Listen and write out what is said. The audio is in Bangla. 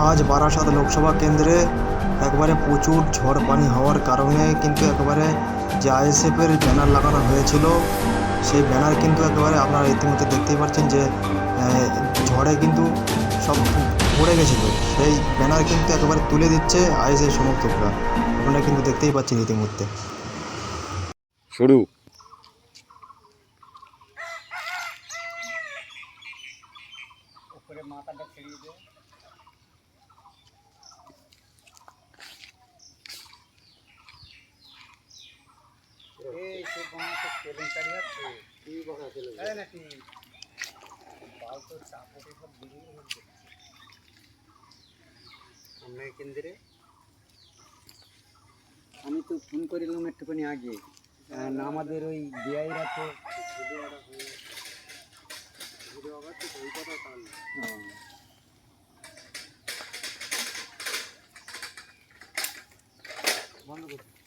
আজ বারাসাত লোকসভা কেন্দ্রে একবারে প্রচুর ঝড় পানি হওয়ার কারণে কিন্তু একেবারে যে আইএসএফের ব্যানার লাগানো হয়েছিল সেই ব্যানার কিন্তু একেবারে আপনারা ইতিমধ্যে দেখতেই পাচ্ছেন যে ঝড়ে কিন্তু সব পড়ে গেছিলো। সেই ব্যানার কিন্তু একেবারে তুলে দিচ্ছে আইএসএফ সমর্থকরা, আপনারা কিন্তু দেখতেই পাচ্ছেন ইতিমধ্যে। শুরু। মাথাটা ছেড়িয়ে দে। এই সে বাঁটা কেলেঙ্কারি আছে। কি বাঁটা কেলেঙ্কারি? এই নাকি বাল তো চাপটে সব বেরিয়ে গেছে। আমরা কেন্দ্রে আমি তো ফোন করিলাম একটুখানি আগে, আমাদের ওই বিআইরা তো ভিডিও আবার তো ওই কথা কাল বন্ধ করছি।